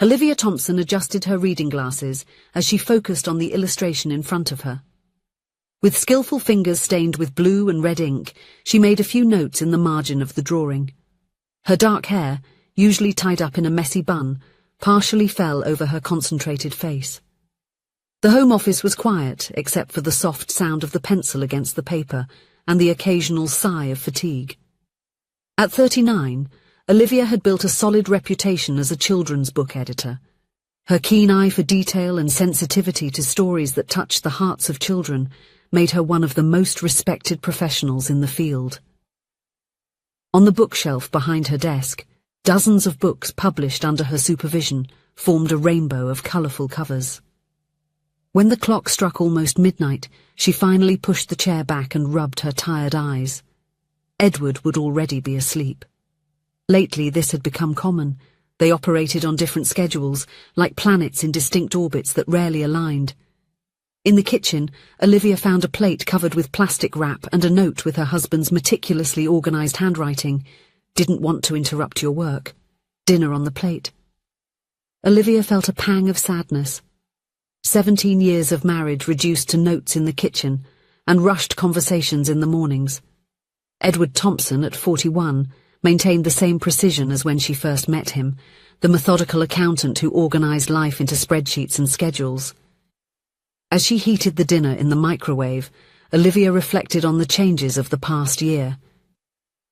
Olivia Thompson adjusted her reading glasses as she focused on the illustration in front of her. With skillful fingers stained with blue and red ink, she made a few notes in the margin of the drawing. Her dark hair, usually tied up in a messy bun, partially fell over her concentrated face. The home office was quiet, except for the soft sound of the pencil against the paper and the occasional sigh of fatigue. At 39, Olivia had built a solid reputation as a children's book editor. Her keen eye for detail and sensitivity to stories that touched the hearts of children made her one of the most respected professionals in the field. On the bookshelf behind her desk, dozens of books published under her supervision formed a rainbow of colourful covers. When the clock struck almost midnight, she finally pushed the chair back and rubbed her tired eyes. Edward would already be asleep. Lately, this had become common. They operated on different schedules, like planets in distinct orbits that rarely aligned. In the kitchen, Olivia found a plate covered with plastic wrap and a note with her husband's meticulously organised handwriting. "Didn't want to interrupt your work. Dinner on the plate." Olivia felt a pang of sadness. 17 years of marriage reduced to notes in the kitchen and rushed conversations in the mornings. Edward Thompson, at 41, maintained the same precision as when she first met him, the methodical accountant who organised life into spreadsheets and schedules. As she heated the dinner in the microwave, Olivia reflected on the changes of the past year.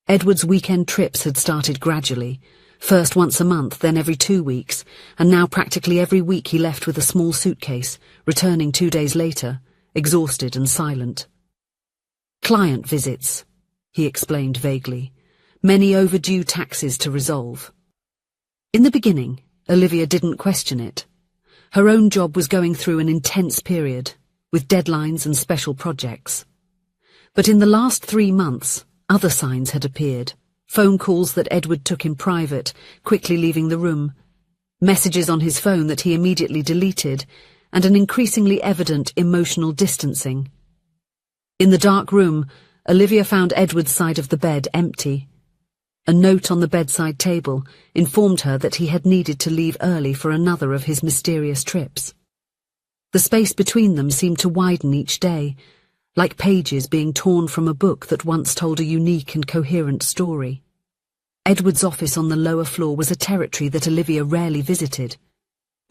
Edward's weekend trips had started gradually, first once a month, then every 2 weeks, and now practically every week he left with a small suitcase, returning 2 days later, exhausted and silent. "Client visits," he explained vaguely. "Many overdue taxes to resolve." In the beginning, Olivia didn't question it. Her own job was going through an intense period, with deadlines and special projects. But in the last 3 months, other signs had appeared. Phone calls that Edward took in private, quickly leaving the room, messages on his phone that he immediately deleted, and an increasingly evident emotional distancing. In the dark room, Olivia found Edward's side of the bed empty. A note on the bedside table informed her that he had needed to leave early for another of his mysterious trips. The space between them seemed to widen each day, like pages being torn from a book that once told a unique and coherent story. Edward's office on the lower floor was a territory that Olivia rarely visited.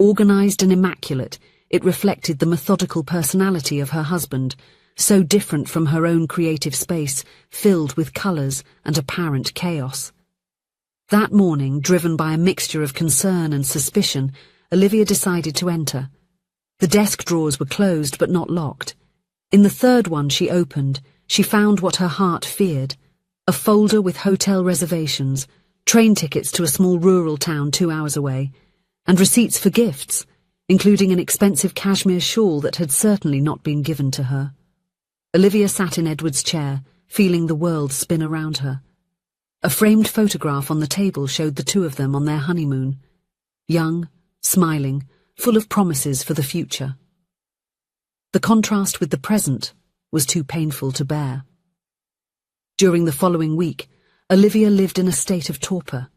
Organised and immaculate, it reflected the methodical personality of her husband, so different from her own creative space, filled with colours and apparent chaos. That morning, driven by a mixture of concern and suspicion, Olivia decided to enter. The desk drawers were closed but not locked. In the third one she opened, she found what her heart feared: a folder with hotel reservations, train tickets to a small rural town 2 hours away, and receipts for gifts, including an expensive cashmere shawl that had certainly not been given to her. Olivia sat in Edward's chair, feeling the world spin around her. A framed photograph on the table showed the two of them on their honeymoon, young, smiling, full of promises for the future. The contrast with the present was too painful to bear. During the following week, Olivia lived in a state of torpor.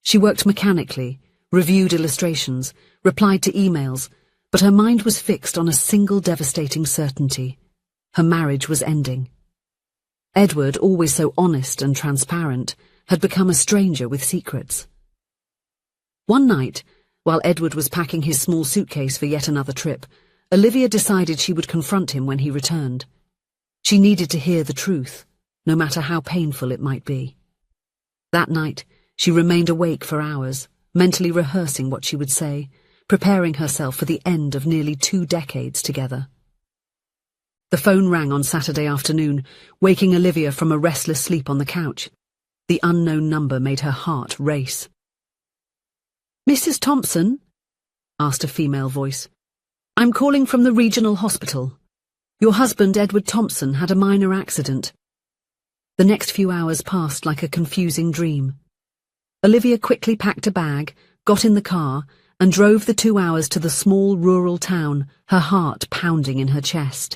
She worked mechanically, reviewed illustrations, replied to emails, but her mind was fixed on a single devastating certainty: her marriage was ending. Edward, always so honest and transparent, had become a stranger with secrets. One night, while Edward was packing his small suitcase for yet another trip, Olivia decided she would confront him when he returned. She needed to hear the truth, no matter how painful it might be. That night, she remained awake for hours, mentally rehearsing what she would say, preparing herself for the end of nearly 2 decades together. The phone rang on Saturday afternoon, waking Olivia from a restless sleep on the couch. The unknown number made her heart race. "Mrs. Thompson?" asked a female voice. "I'm calling from the regional hospital. Your husband, Edward Thompson, had a minor accident." The next few hours passed like a confusing dream. Olivia quickly packed a bag, got in the car, and drove the 2 hours to the small rural town, her heart pounding in her chest.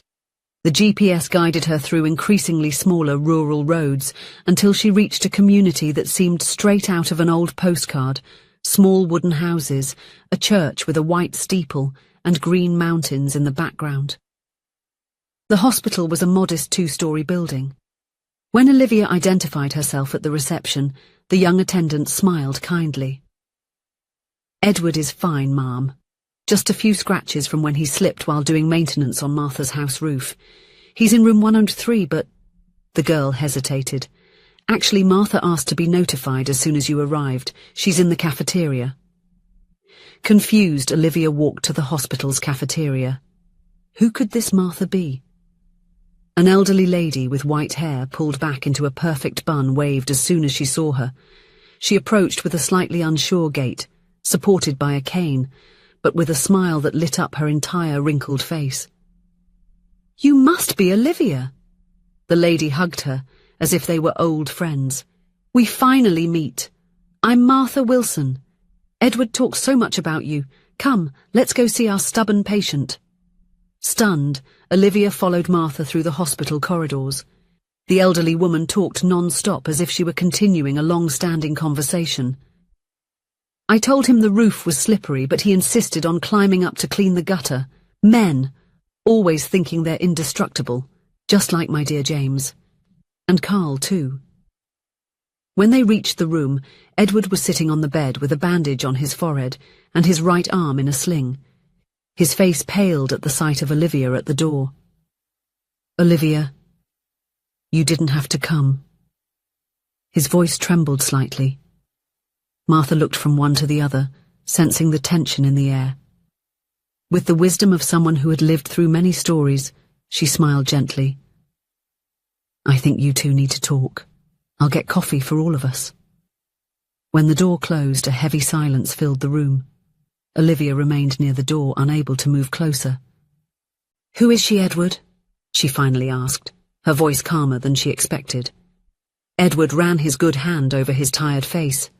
The GPS guided her through increasingly smaller rural roads until she reached a community that seemed straight out of an old postcard, Small wooden houses, a church with a white steeple, and green mountains in the background. The hospital was a modest 2-story building. When Olivia identified herself at the reception, the young attendant smiled kindly. "Edward is fine, Ma'am. Just a few scratches from when he slipped while doing maintenance on Martha's house roof. He's in room 103, but—" The girl hesitated. "Actually, Martha asked to be notified as soon as you arrived. She's in the cafeteria." Confused, Olivia walked to the hospital's cafeteria. Who could this Martha be? An elderly lady with white hair pulled back into a perfect bun waved as soon as she saw her. She approached with a slightly unsure gait, supported by a cane, but with a smile that lit up her entire wrinkled face. "You must be Olivia." The lady hugged her, as if they were old friends. "We finally meet. I'm Martha Wilson. Edward talks so much about you. Come, let's go see our stubborn patient." Stunned, Olivia followed Martha through the hospital corridors. The elderly woman talked non-stop as if she were continuing a long-standing conversation. "I told him the roof was slippery, but he insisted on climbing up to clean the gutter. Men, always thinking they're indestructible, just like my dear James. And Carl, too." When they reached the room, Edward was sitting on the bed with a bandage on his forehead and his right arm in a sling. His face paled at the sight of Olivia at the door. "Olivia, you didn't have to come." His voice trembled slightly. Martha looked from one to the other, sensing the tension in the air. With the wisdom of someone who had lived through many stories, she smiled gently. "I think you two need to talk. I'll get coffee for all of us." When the door closed, a heavy silence filled the room. Olivia remained near the door, unable to move closer. "Who is she, Edward?" she finally asked, her voice calmer than she expected. Edward ran his good hand over his tired face.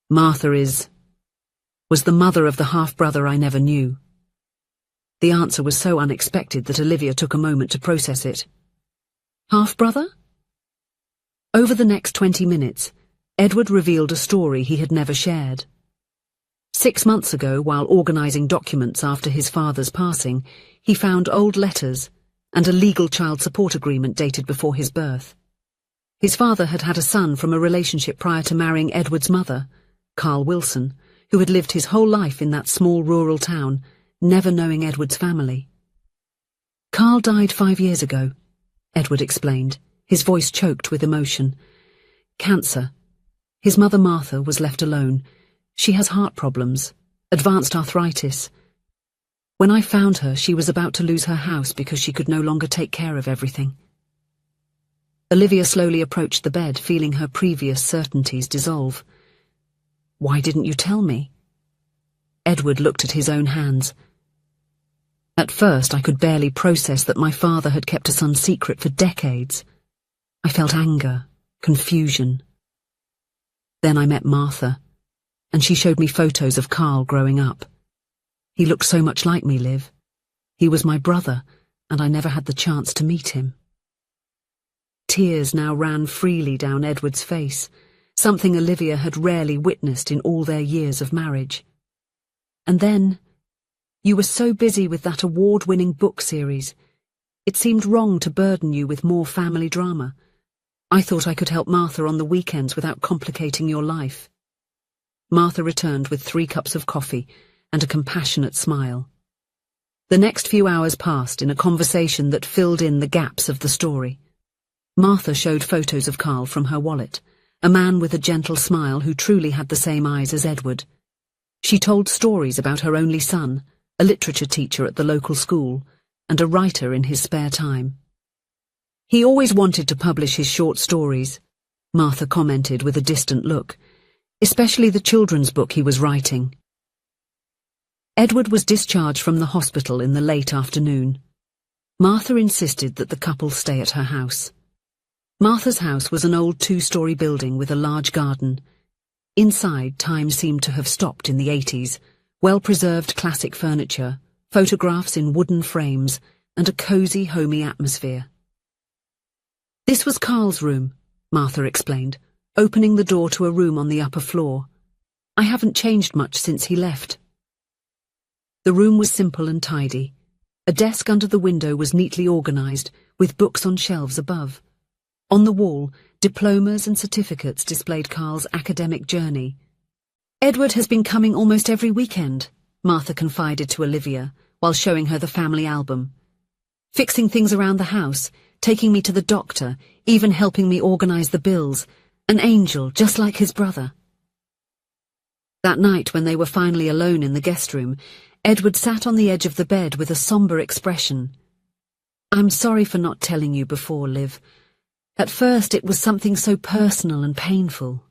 "Martha was the mother of the half-brother I never knew." The answer was so unexpected that Olivia took a moment to process it. "Half-brother?" Over the next 20 minutes, Edward revealed a story he had never shared. 6 months ago, while organising documents after his father's passing, he found old letters and a legal child support agreement dated before his birth. His father had had a son from a relationship prior to marrying Edward's mother, Carl Wilson, who had lived his whole life in that small rural town, never knowing Edward's family. "Carl died 5 years ago," Edward explained, his voice choked with emotion. "Cancer. His mother Martha was left alone. She has heart problems, advanced arthritis. When I found her, she was about to lose her house because she could no longer take care of everything." Olivia slowly approached the bed, feeling her previous certainties dissolve. "Why didn't you tell me?" Edward looked at his own hands. "At first, I could barely process that my father had kept a son secret for decades. I felt anger, confusion. Then I met Martha, and she showed me photos of Carl growing up. He looked so much like me, Liv. He was my brother, and I never had the chance to meet him." Tears now ran freely down Edward's face, something Olivia had rarely witnessed in all their years of marriage. "And then, you were so busy with that award-winning book series. It seemed wrong to burden you with more family drama. I thought I could help Martha on the weekends without complicating your life." Martha returned with 3 cups of coffee and a compassionate smile. The next few hours passed in a conversation that filled in the gaps of the story. Martha showed photos of Carl from her wallet, a man with a gentle smile who truly had the same eyes as Edward. She told stories about her only son, a literature teacher at the local school, and a writer in his spare time. "He always wanted to publish his short stories," Martha commented with a distant look, "especially the children's book he was writing." Edward was discharged from the hospital in the late afternoon. Martha insisted that the couple stay at her house. Martha's house was an old 2-story building with a large garden. Inside, time seemed to have stopped in the 80s, well-preserved classic furniture, photographs in wooden frames, and a cosy, homey atmosphere. "This was Carl's room," Martha explained, opening the door to a room on the upper floor. I haven't changed much since he left. The room was simple and tidy. A desk under the window was neatly organized, with books on shelves above. On the wall, diplomas and certificates displayed Carl's academic journey. Edward has been coming almost every weekend, Martha confided to Olivia, while showing her the family album. Fixing things around the house, taking me to the doctor, even helping me organize the bills. An angel, just like his brother. That night, when they were finally alone in the guest room, Edward sat on the edge of the bed with a somber expression. I'm sorry for not telling you before, Liv. At first it was something so personal and painful.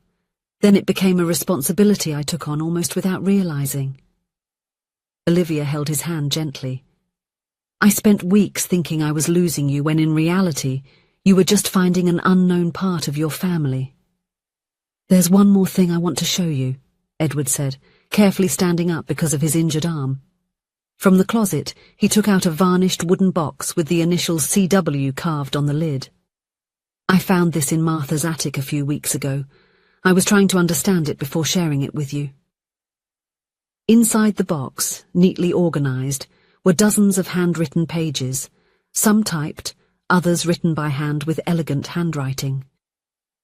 Then it became a responsibility I took on almost without realizing. Olivia held his hand gently. I spent weeks thinking I was losing you when in reality you were just finding an unknown part of your family. There's one more thing I want to show you, Edward said, carefully standing up because of his injured arm. From the closet, he took out a varnished wooden box with the initials CW carved on the lid. I found this in Martha's attic a few weeks ago. I was trying to understand it before sharing it with you. Inside the box, neatly organized, were dozens of handwritten pages, some typed, others written by hand with elegant handwriting.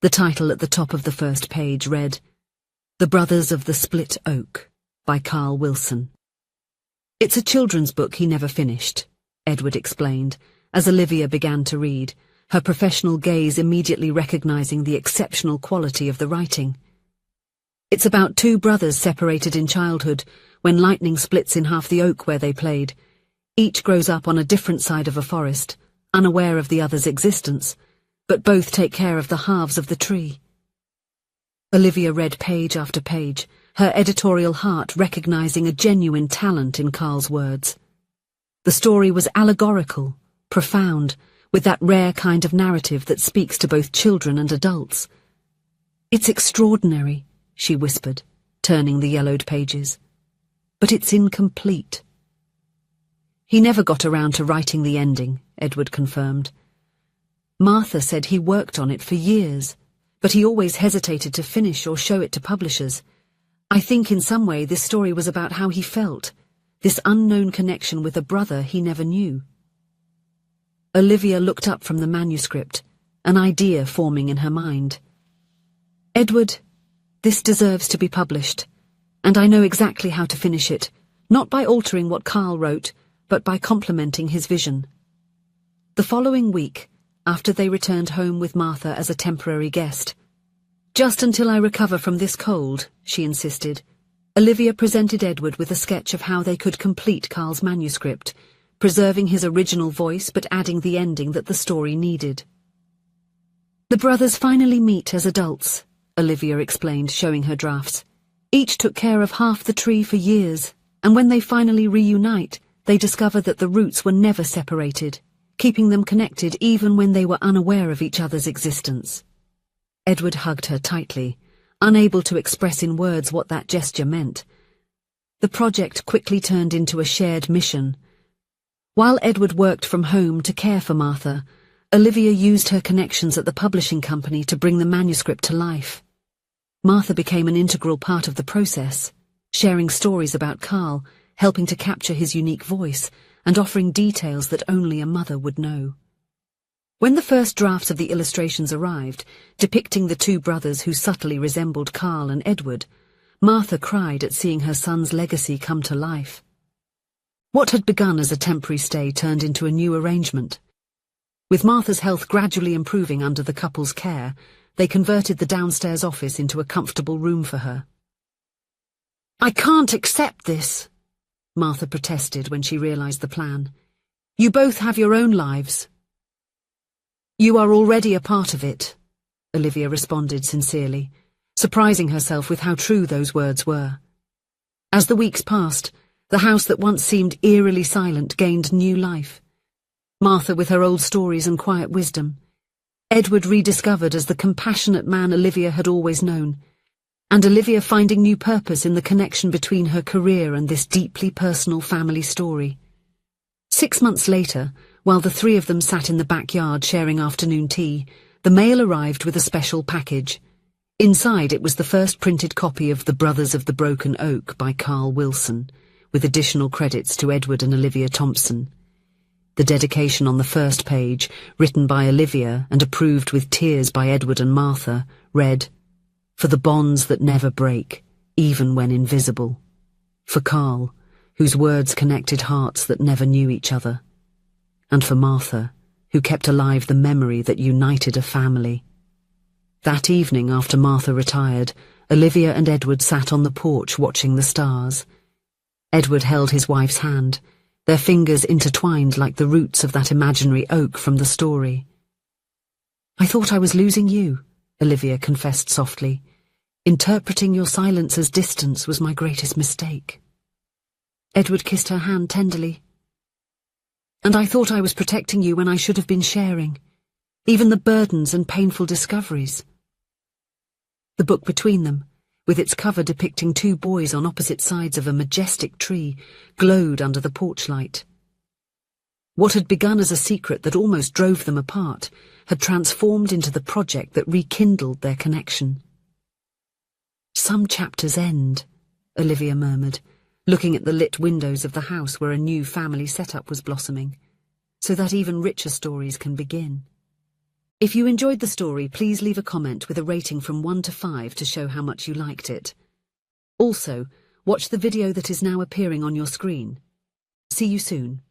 The title at the top of the first page read, The Brothers of the Split Oak, by Carl Wilson. It's a children's book he never finished, Edward explained, as Olivia began to read, her professional gaze immediately recognizing the exceptional quality of the writing. It's about two brothers separated in childhood when lightning splits in half the oak where they played. Each grows up on a different side of a forest, unaware of the other's existence, but both take care of the halves of the tree. Olivia read page after page, her editorial heart recognizing a genuine talent in Carl's words. The story was allegorical, profound, with that rare kind of narrative that speaks to both children and adults. It's extraordinary, she whispered, turning the yellowed pages. But it's incomplete. He never got around to writing the ending, Edward confirmed. Martha said he worked on it for years, but he always hesitated to finish or show it to publishers. I think in some way this story was about how he felt, this unknown connection with a brother he never knew. Olivia looked up from the manuscript, an idea forming in her mind. Edward, this deserves to be published, and I know exactly how to finish it, not by altering what Carl wrote, but by complementing his vision. The following week, after they returned home with Martha as a temporary guest, just until I recover from this cold, she insisted, Olivia presented Edward with a sketch of how they could complete Carl's manuscript, preserving his original voice but adding the ending that the story needed. The brothers finally meet as adults, Olivia explained, showing her drafts. Each took care of half the tree for years, and when they finally reunite, they discover that the roots were never separated, keeping them connected even when they were unaware of each other's existence. Edward hugged her tightly, unable to express in words what that gesture meant. The project quickly turned into a shared mission. While Edward worked from home to care for Martha, Olivia used her connections at the publishing company to bring the manuscript to life. Martha became an integral part of the process, sharing stories about Carl, helping to capture his unique voice, and offering details that only a mother would know. When the first drafts of the illustrations arrived, depicting the two brothers who subtly resembled Carl and Edward, Martha cried at seeing her son's legacy come to life. What had begun as a temporary stay turned into a new arrangement. With Martha's health gradually improving under the couple's care, they converted the downstairs office into a comfortable room for her. I can't accept this, Martha protested when she realized the plan. You both have your own lives. You are already a part of it, Olivia responded sincerely, surprising herself with how true those words were. As the weeks passed, the house that once seemed eerily silent gained new life. Martha with her old stories and quiet wisdom, Edward rediscovered as the compassionate man Olivia had always known, and Olivia finding new purpose in the connection between her career and this deeply personal family story. 6 months later, while the three of them sat in the backyard sharing afternoon tea, the mail arrived with a special package. Inside it was the first printed copy of The Brothers of the Broken Oak by Carl Wilson, with additional credits to Edward and Olivia Thompson. The dedication on the first page, written by Olivia and approved with tears by Edward and Martha, read, "For the bonds that never break, even when invisible. For Carl, whose words connected hearts that never knew each other. And for Martha, who kept alive the memory that united a family." That evening, after Martha retired, Olivia and Edward sat on the porch watching the stars. Edward held his wife's hand, their fingers intertwined like the roots of that imaginary oak from the story. "I thought I was losing you," Olivia confessed softly. "Interpreting your silence as distance was my greatest mistake." Edward kissed her hand tenderly. "And I thought I was protecting you when I should have been sharing, even the burdens and painful discoveries." The book between them, with its cover depicting two boys on opposite sides of a majestic tree, glowed under the porch light. What had begun as a secret that almost drove them apart had transformed into the project that rekindled their connection. "Some chapters end," Olivia murmured, looking at the lit windows of the house where a new family setup was blossoming, "so that even richer stories can begin." If you enjoyed the story, please leave a comment with a rating from 1 to 5 to show how much you liked it. Also, watch the video that is now appearing on your screen. See you soon.